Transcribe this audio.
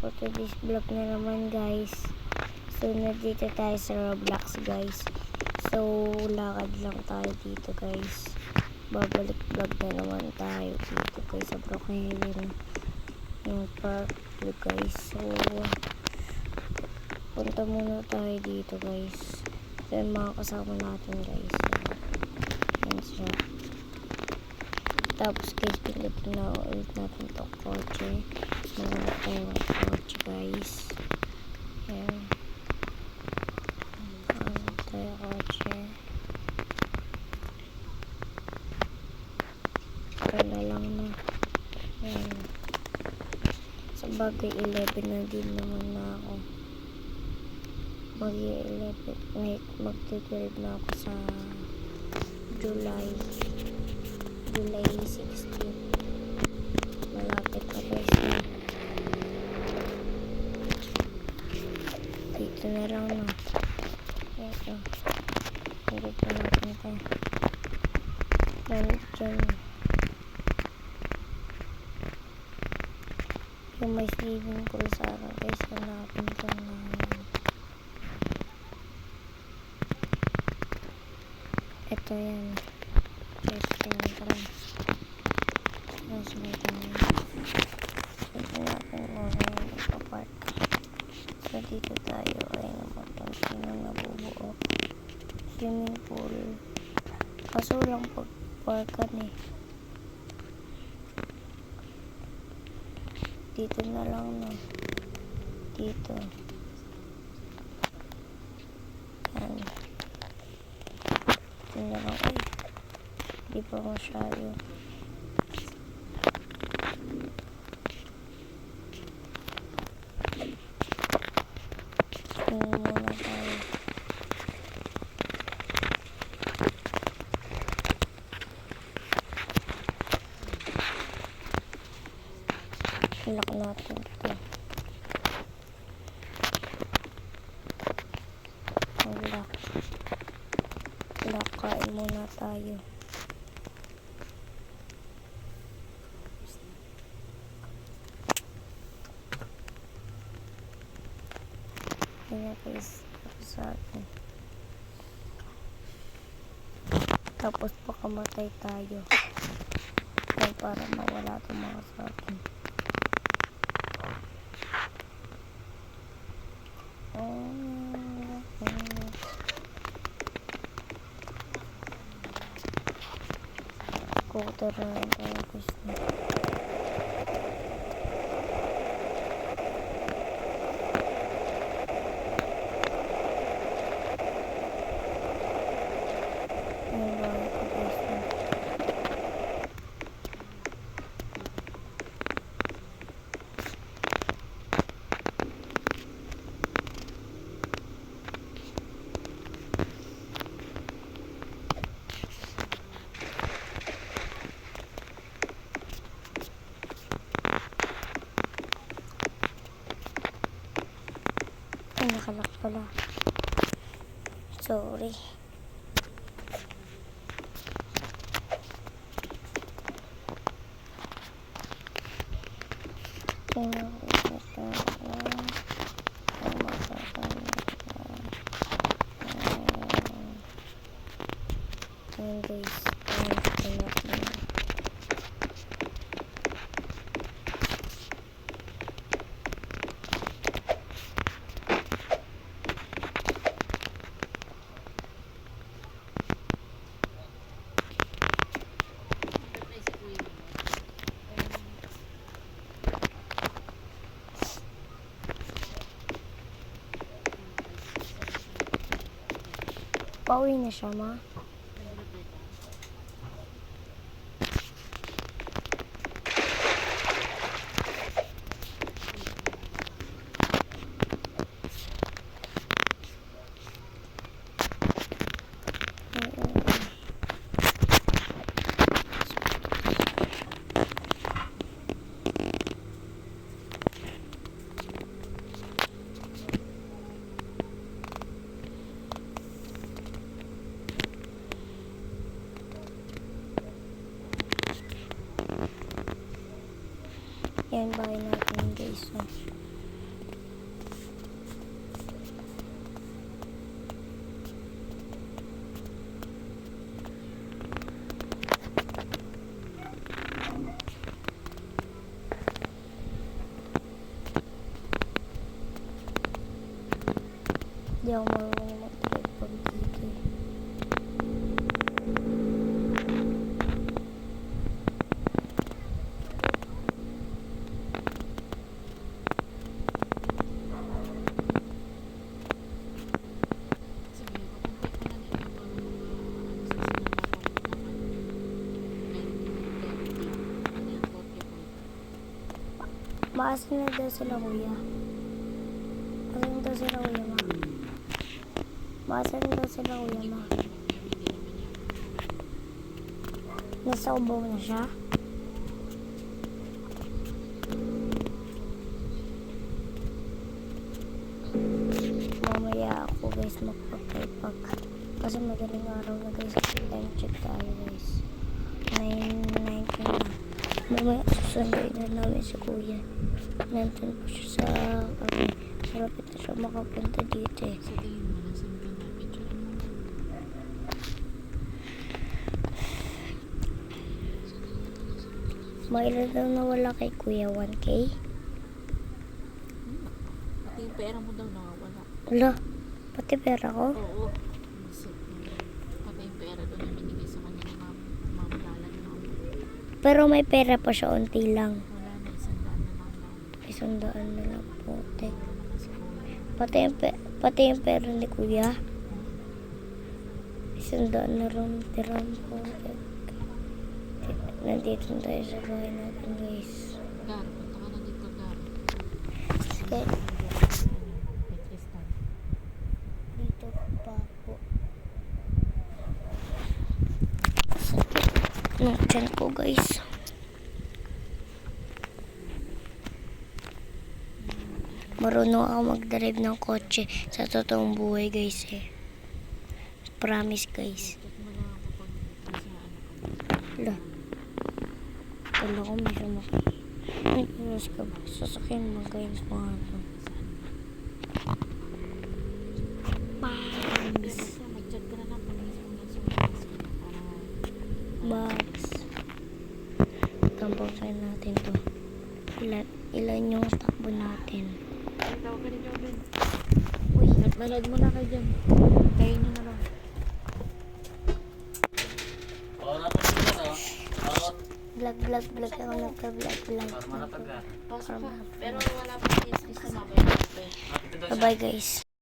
for today's vlog na naman guys. So nandito tayo sa Roblox guys. So lakad lang tayo dito guys. Babalik vlog na naman tayo dito guys sa Brookhaven yung park guys. So punta muna tayo dito guys. So yung mga kasama natin guys. Yan siya. Tapos guys, pinutin na ulit natin itong kotse. Mahanap tayo ng kotse guys. Ayan. Mahanap tayo kotse. Wala lang na. Ayan. Sa bagay 11 na din naman na ako. Mag-12 na ako sa July 16. Malapit na guys na. Dito na lang na. Ito. Higit na natin ito. Nandyan. Yung may swimming pool sa akin guys. Hanapin ko na. Ito yan. Guys, yan. Tara. Masakay tayo. Ito natin muna yung ipapark. So, dito tayo ay naman kung sino nabubuo. Swimming pool. Kaso lang pagparkan eh. Dito na lang na. Dito. Yan. Dito na lang. Ay. Di pa masyado. Muna tayo. Lock natin ito. Lock. Kain muna tayo. Ayan guys, sa atin. Tapos pakamatay tayo. Ayan, para mawala itong mga sa atin. Scooter na lang tayo guys. Ay, nakalak pala. Sorry. Ayan guys. Pauwi na siya, ma. Yan, bahay natin guys. So, Di ako marunong mag-drive pag dito eh. Sige, papunta ko na nito para Maasin na daw sila kuya. Maasin daw sila kuya ma. Maasin daw sila kuya ma. Nasa ubaw na siya. Mamaya ako guys magpapaypak. Kasi madaling araw na guys. Time check tayo guys. 9:19 na. Mamaya susunduin na namin si kuya. Nandun po siya sa kami. Malapit na siya makapunta dito eh. Sa tingin mo, nasan ka na? Picture mo. Mailan daw nawala kay kuya? 1K? Pati yung pera mo daw nakawala. Wala. Pati pera ko? Oo. Pati yung pera doon na binigay sa kanya ng mamalalan mo. Pero may pera pa siya, unti lang. Wala na, 100 na lang daw. 100 na lang po. Te. Wala naman si kuya. Pati yung pera ni kuya. 100 na lang tira po. Nandito na tayo sa bahay natin guys. Gar, punta ka na dito, Gar. Sige. May Tristan. Dito pa po. Ng tiyan ko guys. Marunong ako mag-drive ng kotse sa totoong buhay guys eh. Promise guys. Check mo lang ako pag nasa ano ka. Wala. Wala ko may sumakay. Ay, pilos ka ba? Sasakyan mo guys mga ito. Promise. Basta mag-chat ka na lang pag mismo na sumakas ka na para Box. Tampangsan natin to. Ilan yung takbo natin? tawag ka ni Jobin. Uy, Manood mo na kayo dyan. Kayo nyo na lang. vlog ako nagka-vlog. Pasok Para pa. ma- Pero wala pa yung is na mabaya. Bye-bye guys.